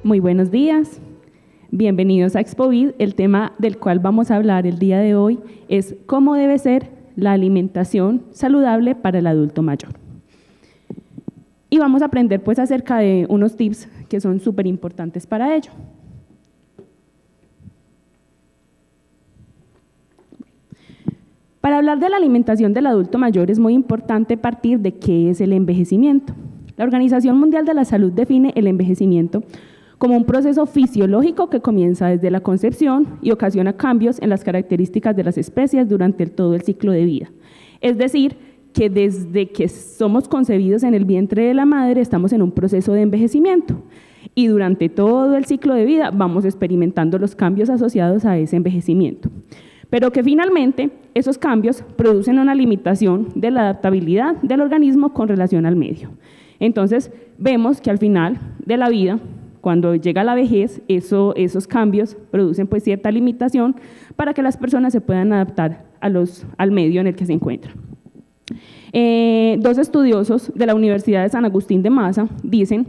Muy buenos días, bienvenidos a Expovid. El tema del cual vamos a hablar el día de hoy es cómo debe ser la alimentación saludable para el adulto mayor. Y vamos a aprender pues acerca de unos tips que son súper importantes para ello. Para hablar de la alimentación del adulto mayor es muy importante partir de qué es el envejecimiento. La Organización Mundial de la Salud define el envejecimiento como un proceso fisiológico que comienza desde la concepción y ocasiona cambios en las características de las especies durante todo el ciclo de vida. Es decir, que desde que somos concebidos en el vientre de la madre estamos en un proceso de envejecimiento y durante todo el ciclo de vida vamos experimentando los cambios asociados a ese envejecimiento. Pero que finalmente esos cambios producen una limitación de la adaptabilidad del organismo con relación al medio. Entonces vemos que al final de la vida, cuando llega la vejez, esos cambios producen pues cierta limitación para que las personas se puedan adaptar al medio en el que se encuentran. Dos estudiosos de la Universidad de San Agustín de Maza dicen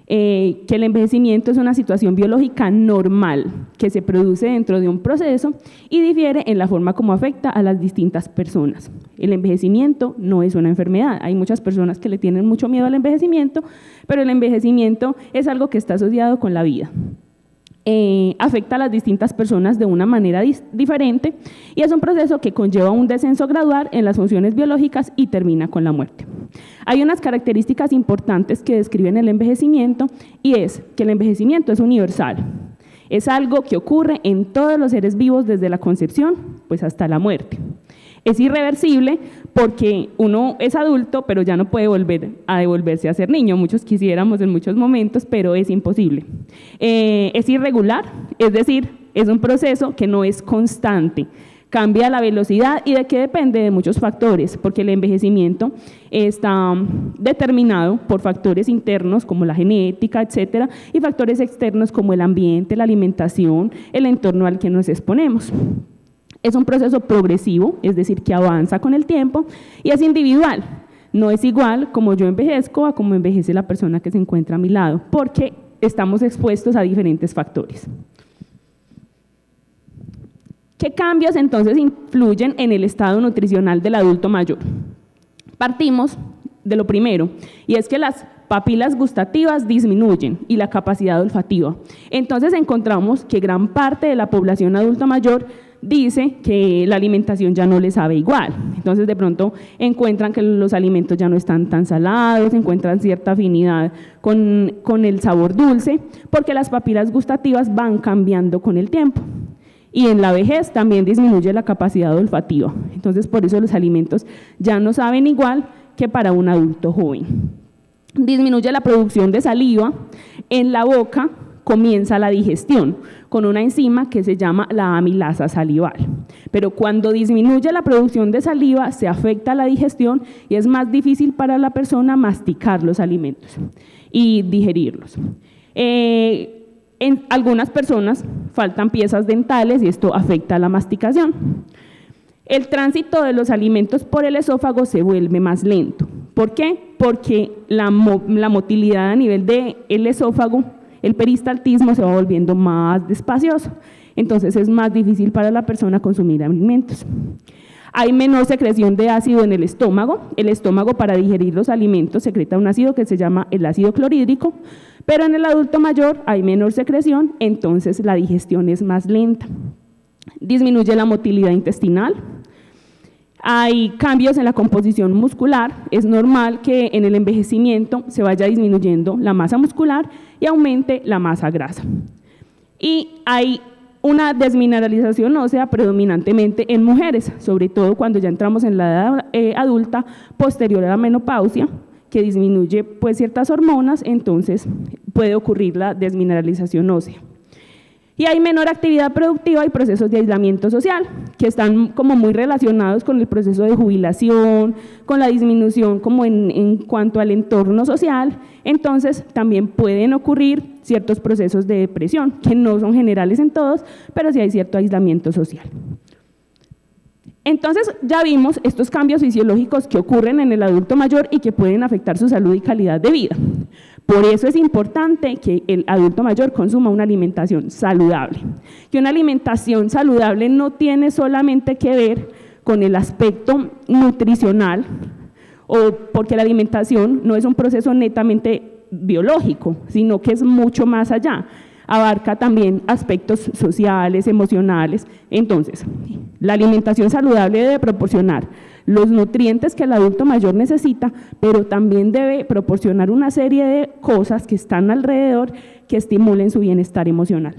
que el envejecimiento es una situación biológica normal que se produce dentro de un proceso y difiere en la forma como afecta a las distintas personas. El envejecimiento no es una enfermedad. Hay muchas personas que le tienen mucho miedo al envejecimiento, pero el envejecimiento es algo que está asociado con la vida. Afecta a las distintas personas de una manera diferente y es un proceso que conlleva un descenso gradual en las funciones biológicas y termina con la muerte. Hay unas características importantes que describen el envejecimiento y es que el envejecimiento es universal. Es algo que ocurre en todos los seres vivos desde la concepción pues hasta la muerte. Es irreversible porque uno es adulto, pero ya no puede volver a devolverse a ser niño. Muchos quisiéramos en muchos momentos, pero es imposible. Es irregular, es decir, es un proceso que no es constante. Cambia la velocidad y de qué depende de muchos factores, porque el envejecimiento está determinado por factores internos como la genética, etcétera, y factores externos como el ambiente, la alimentación, el entorno al que nos exponemos. Es un proceso progresivo, es decir, que avanza con el tiempo y es individual. No es igual como yo envejezco a como envejece la persona que se encuentra a mi lado, porque estamos expuestos a diferentes factores. ¿Qué cambios entonces influyen en el estado nutricional del adulto mayor? Partimos de lo primero, y es que las papilas gustativas disminuyen y la capacidad olfativa. Entonces encontramos que gran parte de la población adulta mayor dice que la alimentación ya no le sabe igual. Entonces de pronto encuentran que los alimentos ya no están tan salados, encuentran cierta afinidad con el sabor dulce, porque las papilas gustativas van cambiando con el tiempo. Y en la vejez también disminuye la capacidad olfativa. Entonces por eso los alimentos ya no saben igual que para un adulto joven. Disminuye la producción de saliva. En la boca comienza la digestión con una enzima que se llama la amilasa salival. Pero cuando disminuye la producción de saliva se afecta la digestión y es más difícil para la persona masticar los alimentos y digerirlos. En algunas personas faltan piezas dentales y esto afecta la masticación. El tránsito de los alimentos por el esófago se vuelve más lento. ¿Por qué? Porque la motilidad a nivel del esófago, el peristaltismo, se va volviendo más despacioso. Entonces es más difícil para la persona consumir alimentos. Hay menor secreción de ácido en el estómago. El estómago, para digerir los alimentos, secreta un ácido que se llama el ácido clorhídrico, pero en el adulto mayor hay menor secreción, entonces la digestión es más lenta. Disminuye la motilidad intestinal. Hay cambios en la composición muscular. Es normal que en el envejecimiento se vaya disminuyendo la masa muscular y aumente la masa grasa. Y hay una desmineralización ósea predominantemente en mujeres, sobre todo cuando ya entramos en la edad adulta posterior a la menopausia, que disminuye pues ciertas hormonas, entonces puede ocurrir la desmineralización ósea. Y hay menor actividad productiva y procesos de aislamiento social, que están como muy relacionados con el proceso de jubilación, con la disminución como en cuanto al entorno social. Entonces también pueden ocurrir ciertos procesos de depresión, que no son generales en todos, pero sí hay cierto aislamiento social. Entonces ya vimos estos cambios fisiológicos que ocurren en el adulto mayor y que pueden afectar su salud y calidad de vida. Por eso es importante que el adulto mayor consuma una alimentación saludable. Que una alimentación saludable no tiene solamente que ver con el aspecto nutricional, o porque la alimentación no es un proceso netamente biológico, sino que es mucho más allá. Abarca también aspectos sociales, emocionales. Entonces, la alimentación saludable debe proporcionar los nutrientes que el adulto mayor necesita, pero también debe proporcionar una serie de cosas que están alrededor que estimulen su bienestar emocional.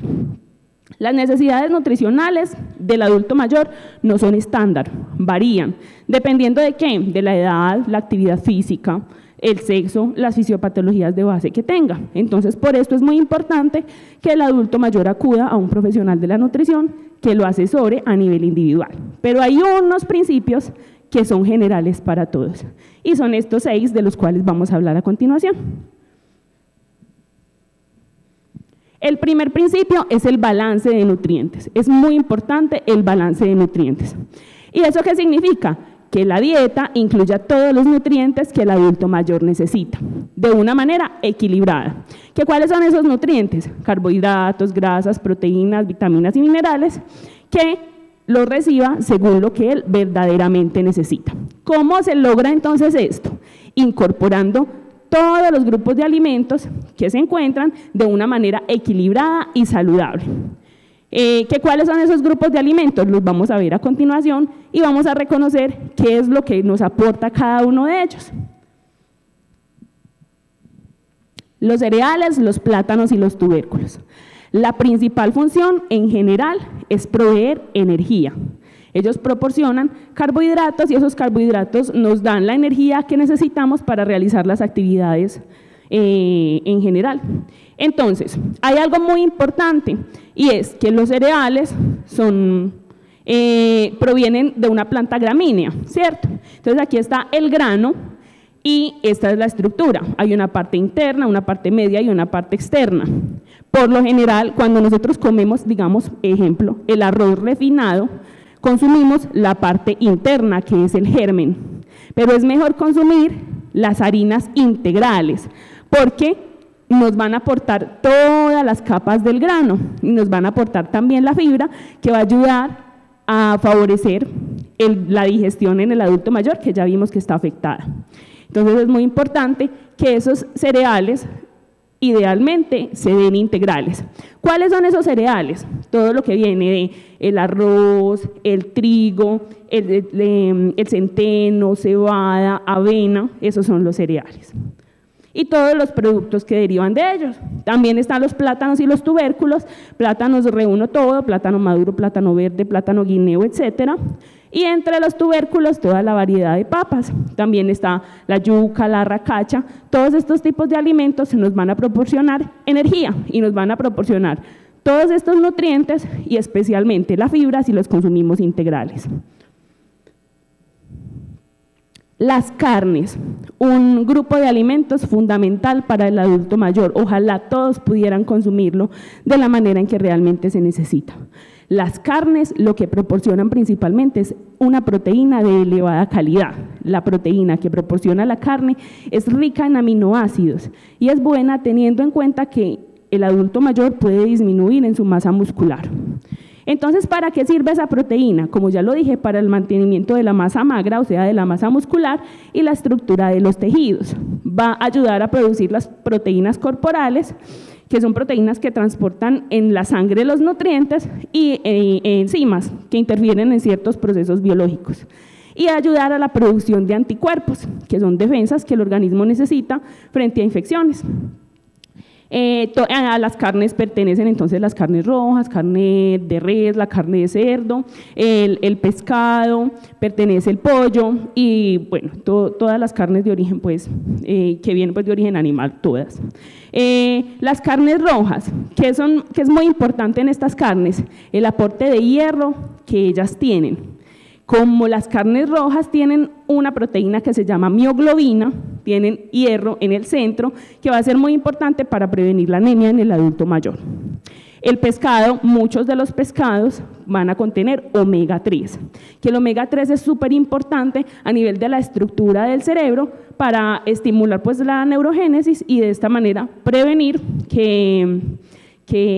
Las necesidades nutricionales del adulto mayor no son estándar, varían, dependiendo de qué, de la edad, la actividad física, el sexo, las fisiopatologías de base que tenga. Entonces, por esto es muy importante que el adulto mayor acuda a un profesional de la nutrición que lo asesore a nivel individual. Pero hay unos principios que son generales para todos, y son estos 6 de los cuales vamos a hablar a continuación. El primer principio es el balance de nutrientes. Es muy importante el balance de nutrientes. ¿Y eso qué significa? Que la dieta incluya todos los nutrientes que el adulto mayor necesita, de una manera equilibrada. ¿Que cuáles son esos nutrientes? Carbohidratos, grasas, proteínas, vitaminas y minerales, que lo reciba según lo que él verdaderamente necesita. ¿Cómo se logra entonces esto? Incorporando todos los grupos de alimentos que se encuentran de una manera equilibrada y saludable. ¿Cuáles son esos grupos de alimentos? Los vamos a ver a continuación y vamos a reconocer qué es lo que nos aporta cada uno de ellos. Los cereales, los plátanos y los tubérculos. La principal función en general es proveer energía. Ellos proporcionan carbohidratos y esos carbohidratos nos dan la energía que necesitamos para realizar las actividades en general. Entonces, hay algo muy importante y es que los cereales provienen de una planta gramínea, ¿cierto? Entonces aquí está el grano y esta es la estructura. Hay una parte interna, una parte media y una parte externa. Por lo general, cuando nosotros comemos, digamos, ejemplo, el arroz refinado, consumimos la parte interna, que es el germen, pero es mejor consumir las harinas integrales, porque nos van a aportar todas las capas del grano, y nos van a aportar también la fibra, que va a ayudar a favorecer la digestión en el adulto mayor, que ya vimos que está afectada. Entonces es muy importante que esos cereales idealmente se den integrales. ¿Cuáles son esos cereales? Todo lo que viene de el arroz, el trigo, el centeno, cebada, avena, esos son los cereales. Y todos los productos que derivan de ellos. También están los plátanos y los tubérculos. Plátanos reúno todo, plátano maduro, plátano verde, plátano guineo, etcétera. Y entre los tubérculos toda la variedad de papas. También está la yuca, la racacha. Todos estos tipos de alimentos nos van a proporcionar energía y nos van a proporcionar todos estos nutrientes y especialmente la fibra si los consumimos integrales. Las carnes, un grupo de alimentos fundamental para el adulto mayor. Ojalá todos pudieran consumirlo de la manera en que realmente se necesita. Las carnes lo que proporcionan principalmente es una proteína de elevada calidad. La proteína que proporciona la carne es rica en aminoácidos y es buena teniendo en cuenta que el adulto mayor puede disminuir en su masa muscular. Entonces, ¿para qué sirve esa proteína? Como ya lo dije, para el mantenimiento de la masa magra, o sea, de la masa muscular y la estructura de los tejidos. Va a ayudar a producir las proteínas corporales, que son proteínas que transportan en la sangre los nutrientes y enzimas que interfieren en ciertos procesos biológicos. Y ayudar a la producción de anticuerpos, que son defensas que el organismo necesita frente a infecciones. A las carnes pertenecen entonces las carnes rojas, carne de res, la carne de cerdo, el pescado, pertenece el pollo y bueno, todas las carnes de origen pues, que vienen pues de origen animal, todas. Las carnes rojas, que es muy importante en estas carnes, el aporte de hierro que ellas tienen. Como las carnes rojas tienen una proteína que se llama mioglobina, tienen hierro en el centro, que va a ser muy importante para prevenir la anemia en el adulto mayor. El pescado, muchos de los pescados van a contener omega 3, que el omega 3 es súper importante a nivel de la estructura del cerebro para estimular pues la neurogénesis y de esta manera prevenir que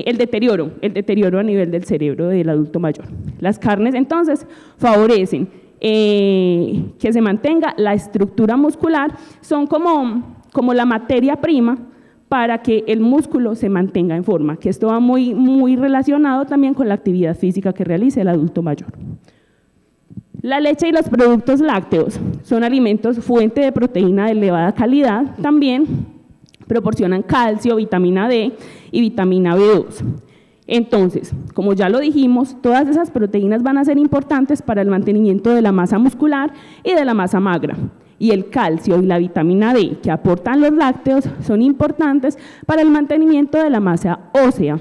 el deterioro a nivel del cerebro del adulto mayor. Las carnes entonces favorecen que se mantenga la estructura muscular, son como la materia prima para que el músculo se mantenga en forma, que esto va muy relacionado también con la actividad física que realice el adulto mayor. La leche y los productos lácteos son alimentos fuente de proteína de elevada calidad, también proporcionan calcio, vitamina D y vitamina B2. Entonces, como ya lo dijimos, todas esas proteínas van a ser importantes para el mantenimiento de la masa muscular y de la masa magra. Y el calcio y la vitamina D que aportan los lácteos son importantes para el mantenimiento de la masa ósea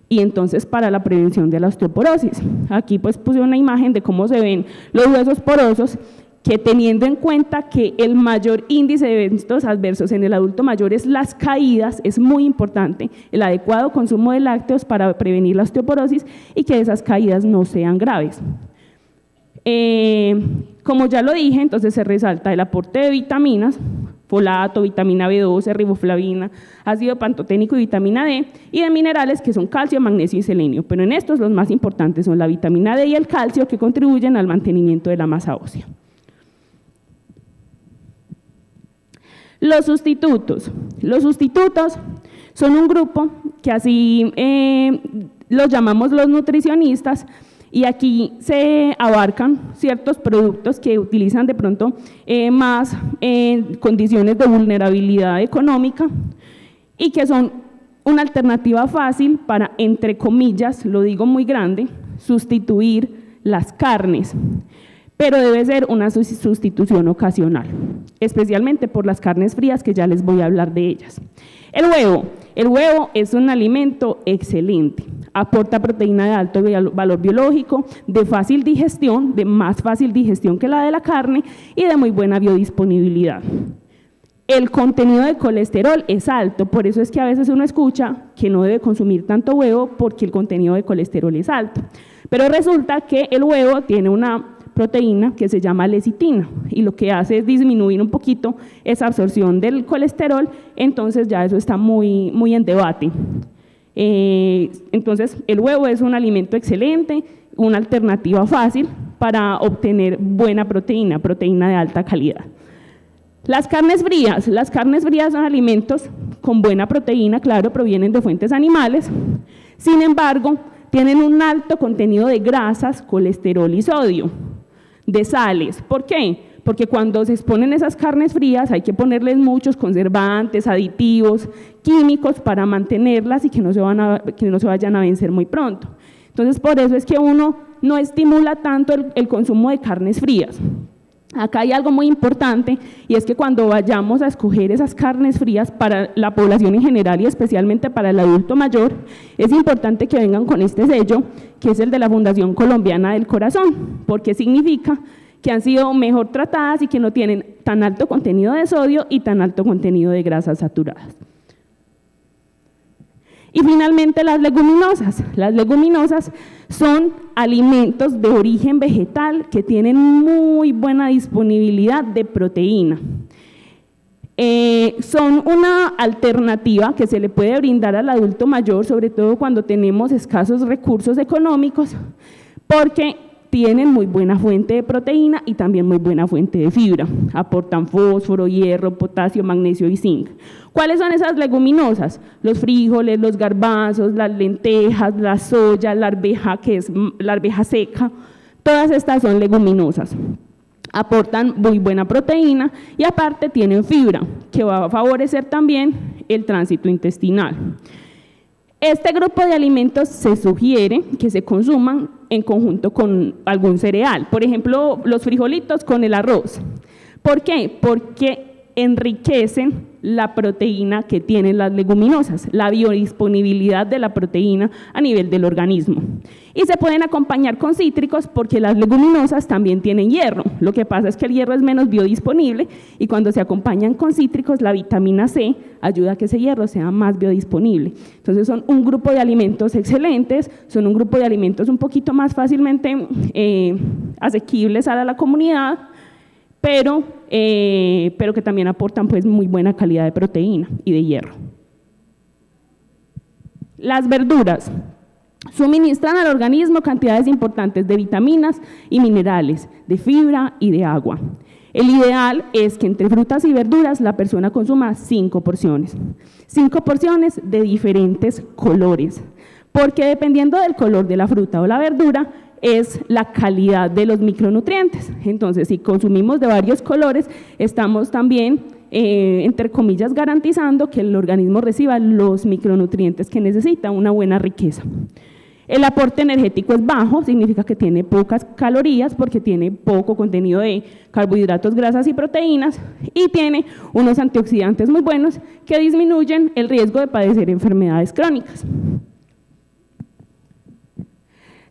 y entonces para la prevención de la osteoporosis. Aquí pues puse una imagen de cómo se ven los huesos porosos, que teniendo en cuenta que el mayor índice de eventos adversos en el adulto mayor es las caídas, es muy importante el adecuado consumo de lácteos para prevenir la osteoporosis y que esas caídas no sean graves. Como ya lo dije, entonces se resalta el aporte de vitaminas, folato, vitamina B12, riboflavina, ácido pantoténico y vitamina D, y de minerales que son calcio, magnesio y selenio, pero en estos los más importantes son la vitamina D y el calcio, que contribuyen al mantenimiento de la masa ósea. Los sustitutos son un grupo que así los llamamos los nutricionistas, y aquí se abarcan ciertos productos que utilizan de pronto más en condiciones de vulnerabilidad económica y que son una alternativa fácil para, entre comillas, lo digo muy grande, sustituir las carnes, pero debe ser una sustitución ocasional, especialmente por las carnes frías, que ya les voy a hablar de ellas. El huevo es un alimento excelente, aporta proteína de alto valor biológico, de fácil digestión, de más fácil digestión que la de la carne y de muy buena biodisponibilidad. El contenido de colesterol es alto, por eso es que a veces uno escucha que no debe consumir tanto huevo porque el contenido de colesterol es alto, pero resulta que el huevo tiene una proteína que se llama lecitina y lo que hace es disminuir un poquito esa absorción del colesterol, entonces ya eso está muy en debate. Entonces el huevo es un alimento excelente, una alternativa fácil para obtener buena proteína de alta calidad. Las carnes frías son alimentos con buena proteína, claro, provienen de fuentes animales, sin embargo, tienen un alto contenido de grasas, colesterol y sodio, de sales. ¿Por qué? Porque cuando se exponen esas carnes frías hay que ponerles muchos conservantes, aditivos, químicos para mantenerlas y que no se vayan a vencer muy pronto. Entonces, por eso es que uno no estimula tanto el consumo de carnes frías. Acá hay algo muy importante y es que cuando vayamos a escoger esas carnes frías para la población en general y especialmente para el adulto mayor, es importante que vengan con este sello, que es el de la Fundación Colombiana del Corazón, porque significa que han sido mejor tratadas y que no tienen tan alto contenido de sodio y tan alto contenido de grasas saturadas. Y finalmente las leguminosas. Las leguminosas son alimentos de origen vegetal que tienen muy buena disponibilidad de proteína. Son una alternativa que se le puede brindar al adulto mayor, sobre todo cuando tenemos escasos recursos económicos, porque tienen muy buena fuente de proteína y también muy buena fuente de fibra. Aportan fósforo, hierro, potasio, magnesio y zinc. ¿Cuáles son esas leguminosas? Los frijoles, los garbanzos, las lentejas, la soya, la arveja, que es la arveja seca. Todas estas son leguminosas. Aportan muy buena proteína y aparte tienen fibra, que va a favorecer también el tránsito intestinal. Este grupo de alimentos se sugiere que se consuman en conjunto con algún cereal, por ejemplo, los frijolitos con el arroz. ¿Por qué? Porque enriquecen la proteína que tienen las leguminosas, la biodisponibilidad de la proteína a nivel del organismo. Y se pueden acompañar con cítricos porque las leguminosas también tienen hierro. Lo que pasa es que el hierro es menos biodisponible y cuando se acompañan con cítricos, la vitamina C ayuda a que ese hierro sea más biodisponible. Entonces son un grupo de alimentos excelentes, son un grupo de alimentos un poquito más fácilmente asequibles a la comunidad, pero que también aportan pues muy buena calidad de proteína y de hierro. Las verduras suministran al organismo cantidades importantes de vitaminas y minerales, de fibra y de agua. El ideal es que entre frutas y verduras la persona consuma 5 porciones. 5 porciones de diferentes colores, porque dependiendo del color de la fruta o la verdura, es la calidad de los micronutrientes. Entonces, si consumimos de varios colores, estamos también, entre comillas, garantizando que el organismo reciba los micronutrientes que necesita, una buena riqueza. El aporte energético es bajo, significa que tiene pocas calorías porque tiene poco contenido de carbohidratos, grasas y proteínas, y tiene unos antioxidantes muy buenos que disminuyen el riesgo de padecer enfermedades crónicas.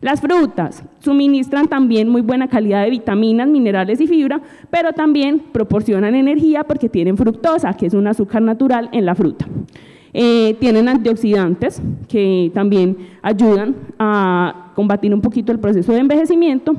Las frutas suministran también muy buena calidad de vitaminas, minerales y fibra, pero también proporcionan energía porque tienen fructosa, que es un azúcar natural en la fruta. Tienen antioxidantes que también ayudan a combatir un poquito el proceso de envejecimiento,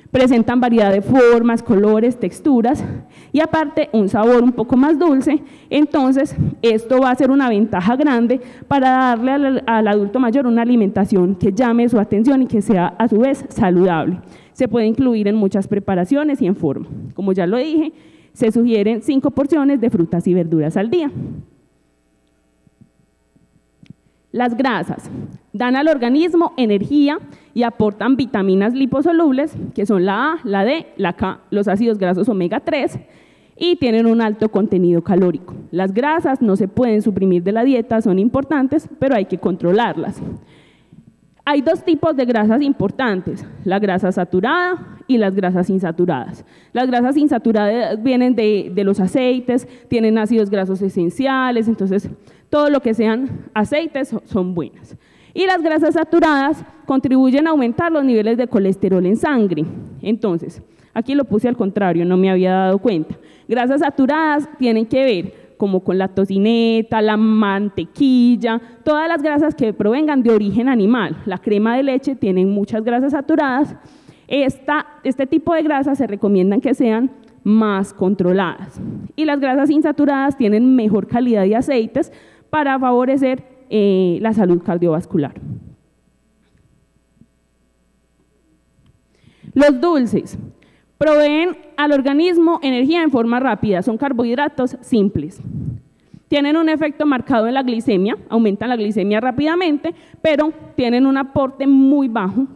presentan variedad de formas, colores, texturas y aparte un sabor un poco más dulce. Entonces esto va a ser una ventaja grande para darle al adulto mayor una alimentación que llame su atención y que sea a su vez saludable. Se puede incluir en muchas preparaciones y en forma. Como ya lo dije, se sugieren 5 porciones de frutas y verduras al día. Las grasas dan al organismo energía y aportan vitaminas liposolubles, que son la A, la D, la K, los ácidos grasos omega 3, y tienen un alto contenido calórico. Las grasas no se pueden suprimir de la dieta, son importantes, pero hay que controlarlas. Hay 2 tipos de grasas importantes, la grasa saturada y las grasas insaturadas. Las grasas insaturadas vienen de los aceites, tienen ácidos grasos esenciales, entonces todo lo que sean aceites son buenas. Y las grasas saturadas contribuyen a aumentar los niveles de colesterol en sangre. Entonces, aquí lo puse al contrario, no me había dado cuenta. Grasas saturadas tienen que ver como con la tocineta, la mantequilla, todas las grasas que provengan de origen animal. La crema de leche tiene muchas grasas saturadas. Este tipo de grasas se recomiendan que sean más controladas. Y las grasas insaturadas tienen mejor calidad de aceites para favorecer la salud cardiovascular. Los dulces proveen al organismo energía en forma rápida, son carbohidratos simples. Tienen un efecto marcado en la glicemia, aumentan la glicemia rápidamente, pero tienen un aporte muy bajo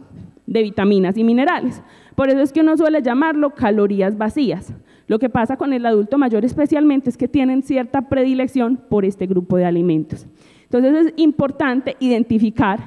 de vitaminas y minerales. Por eso es que uno suele llamarlo calorías vacías. Lo que pasa con el adulto mayor especialmente es que tienen cierta predilección por este grupo de alimentos. Entonces es importante identificar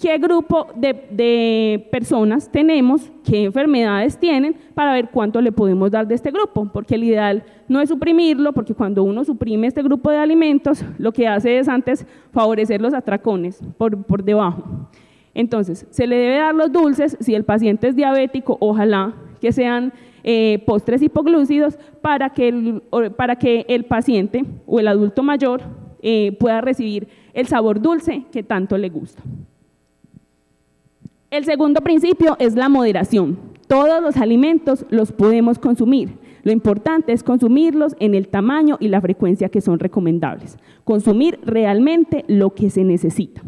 qué grupo de personas tenemos, qué enfermedades tienen, para ver cuánto le podemos dar de este grupo, porque el ideal no es suprimirlo, porque cuando uno suprime este grupo de alimentos, lo que hace es antes favorecer los atracones por debajo. Entonces, se le debe dar los dulces, si el paciente es diabético, ojalá que sean postres hipoglúcidos para que el paciente o el adulto mayor pueda recibir el sabor dulce que tanto le gusta. El segundo principio es la moderación. Todos los alimentos los podemos consumir. Lo importante es consumirlos en el tamaño y la frecuencia que son recomendables. Consumir realmente lo que se necesita.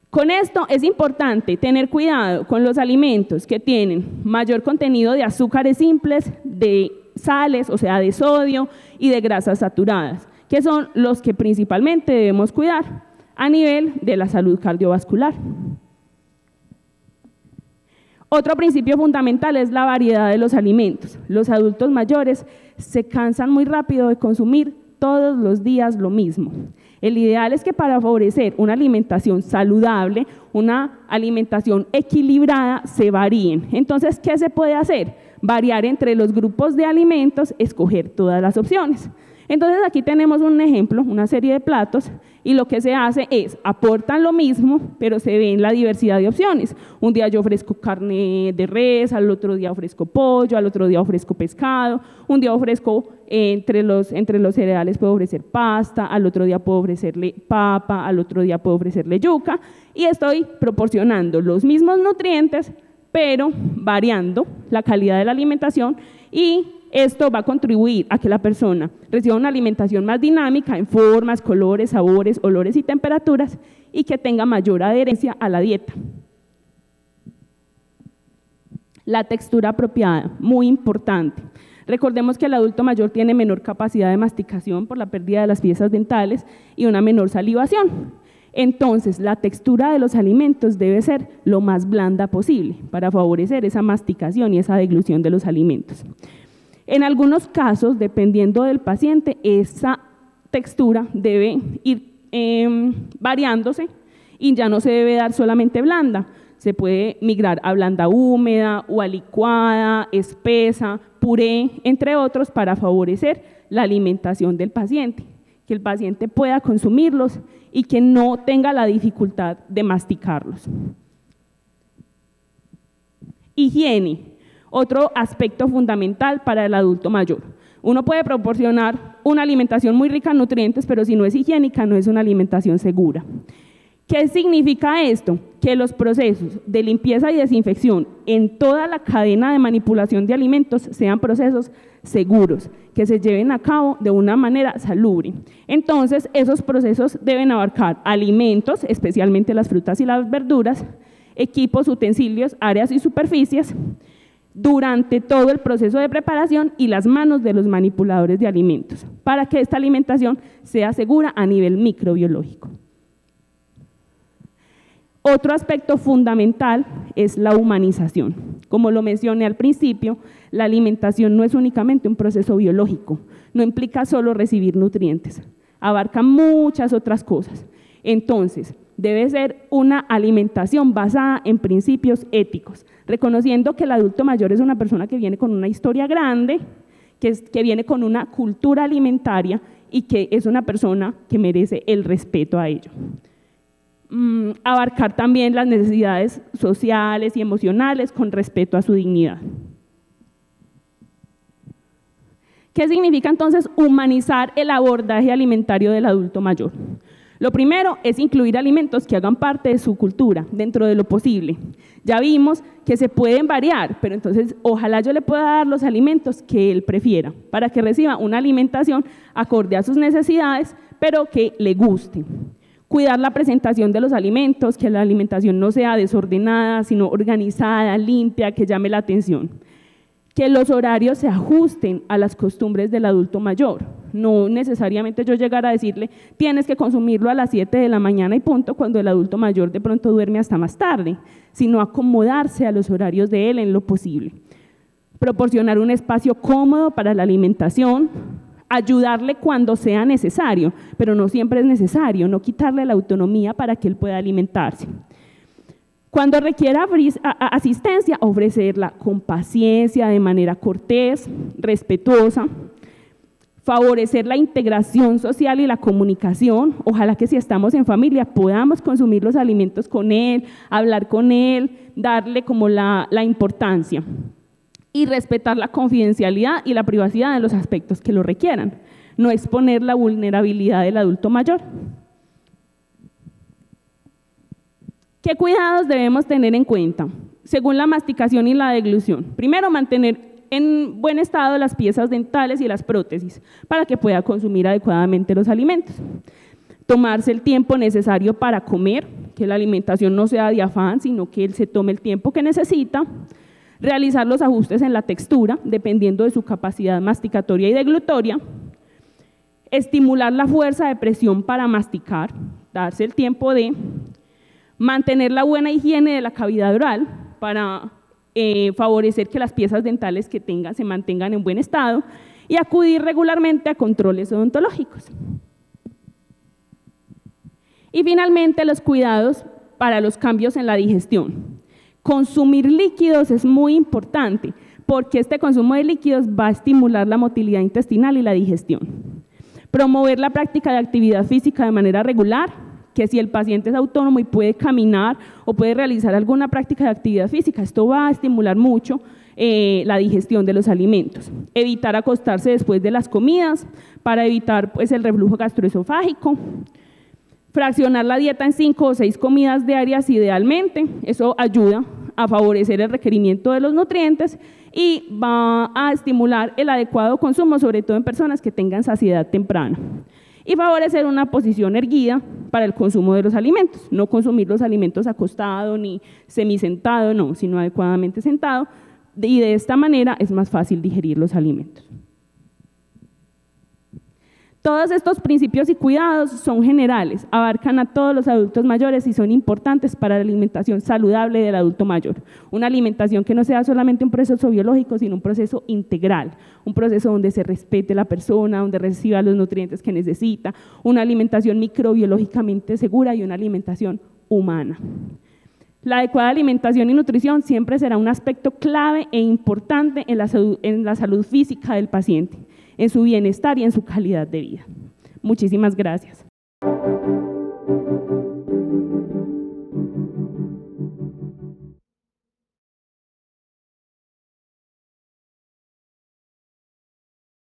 Con esto es importante tener cuidado con los alimentos que tienen mayor contenido de azúcares simples, de sales, o sea, de sodio y de grasas saturadas, que son los que principalmente debemos cuidar a nivel de la salud cardiovascular. Otro principio fundamental es la variedad de los alimentos. Los adultos mayores se cansan muy rápido de consumir todos los días lo mismo. El ideal es que para favorecer una alimentación saludable, una alimentación equilibrada, se varíen. Entonces, ¿qué se puede hacer? Variar entre los grupos de alimentos, escoger todas las opciones. Entonces aquí tenemos un ejemplo, una serie de platos, y lo que se hace es, aportan lo mismo, pero se ven la diversidad de opciones. Un día yo ofrezco carne de res, al otro día ofrezco pollo, al otro día ofrezco pescado, un día ofrezco entre los cereales puedo ofrecer pasta, al otro día puedo ofrecerle papa, al otro día puedo ofrecerle yuca, y estoy proporcionando los mismos nutrientes, pero variando la calidad de la alimentación, y esto va a contribuir a que la persona reciba una alimentación más dinámica en formas, colores, sabores, olores y temperaturas, y que tenga mayor adherencia a la dieta. La textura apropiada, muy importante. Recordemos que el adulto mayor tiene menor capacidad de masticación por la pérdida de las piezas dentales y una menor salivación. Entonces, la textura de los alimentos debe ser lo más blanda posible para favorecer esa masticación y esa deglución de los alimentos. En algunos casos, dependiendo del paciente, esa textura debe ir variándose y ya no se debe dar solamente blanda. Se puede migrar a blanda húmeda o a licuada, espesa, puré, entre otros, para favorecer la alimentación del paciente, que el paciente pueda consumirlos y que no tenga la dificultad de masticarlos. Higiene, otro aspecto fundamental para el adulto mayor. Uno puede proporcionar una alimentación muy rica en nutrientes, pero si no es higiénica, no es una alimentación segura. ¿Qué significa esto? Que los procesos de limpieza y desinfección en toda la cadena de manipulación de alimentos sean procesos seguros, que se lleven a cabo de una manera salubre. Entonces, esos procesos deben abarcar alimentos, especialmente las frutas y las verduras, equipos, utensilios, áreas y superficies, durante todo el proceso de preparación y las manos de los manipuladores de alimentos, para que esta alimentación sea segura a nivel microbiológico. Otro aspecto fundamental es la humanización. Como lo mencioné al principio, la alimentación no es únicamente un proceso biológico, no implica solo recibir nutrientes, abarca muchas otras cosas. Entonces, debe ser una alimentación basada en principios éticos, reconociendo que el adulto mayor es una persona que viene con una historia grande, que viene con una cultura alimentaria y que es una persona que merece el respeto a ello. Abarcar también las necesidades sociales y emocionales con respeto a su dignidad. ¿Qué significa entonces humanizar el abordaje alimentario del adulto mayor? Lo primero es incluir alimentos que hagan parte de su cultura, dentro de lo posible. Ya vimos que se pueden variar, pero entonces ojalá yo le pueda dar los alimentos que él prefiera, para que reciba una alimentación acorde a sus necesidades, pero que le guste. Cuidar la presentación de los alimentos, que la alimentación no sea desordenada, sino organizada, limpia, que llame la atención. Que los horarios se ajusten a las costumbres del adulto mayor. No necesariamente yo llegar a decirle, tienes que consumirlo a las 7 de la mañana y punto, cuando el adulto mayor de pronto duerme hasta más tarde, sino acomodarse a los horarios de él en lo posible. Proporcionar un espacio cómodo para la alimentación, ayudarle cuando sea necesario, pero no siempre es necesario, no quitarle la autonomía para que él pueda alimentarse. Cuando requiera asistencia, ofrecerla con paciencia, de manera cortés, respetuosa, favorecer la integración social y la comunicación. Ojalá que si estamos en familia podamos consumir los alimentos con él, hablar con él, darle como la importancia. Y respetar la confidencialidad y la privacidad en los aspectos que lo requieran, no exponer la vulnerabilidad del adulto mayor. ¿Qué cuidados debemos tener en cuenta? Según la masticación y la deglución. Primero, mantener en buen estado las piezas dentales y las prótesis para que pueda consumir adecuadamente los alimentos. Tomarse el tiempo necesario para comer, que la alimentación no sea de afán, sino que él se tome el tiempo que necesita. Realizar los ajustes en la textura, dependiendo de su capacidad masticatoria y deglutoria. Estimular la fuerza de presión para masticar, darse el tiempo de mantener la buena higiene de la cavidad oral para favorecer que las piezas dentales que tenga se mantengan en buen estado y acudir regularmente a controles odontológicos. Y finalmente, los cuidados para los cambios en la digestión. Consumir líquidos es muy importante porque este consumo de líquidos va a estimular la motilidad intestinal y la digestión. Promover la práctica de actividad física de manera regular, que si el paciente es autónomo y puede caminar o puede realizar alguna práctica de actividad física, esto va a estimular mucho la digestión de los alimentos. Evitar acostarse después de las comidas para evitar pues, el reflujo gastroesofágico. Fraccionar la dieta en 5 o 6 comidas diarias idealmente, eso ayuda a favorecer el requerimiento de los nutrientes y va a estimular el adecuado consumo, sobre todo en personas que tengan saciedad temprana. Y favorecer una posición erguida para el consumo de los alimentos, no consumir los alimentos acostado ni semisentado, no, sino adecuadamente sentado, y de esta manera es más fácil digerir los alimentos. Todos estos principios y cuidados son generales, abarcan a todos los adultos mayores y son importantes para la alimentación saludable del adulto mayor. Una alimentación que no sea solamente un proceso biológico, sino un proceso integral, un proceso donde se respete la persona, donde reciba los nutrientes que necesita, una alimentación microbiológicamente segura y una alimentación humana. La adecuada alimentación y nutrición siempre será un aspecto clave e importante en la salud física del paciente, en su bienestar y en su calidad de vida. Muchísimas gracias.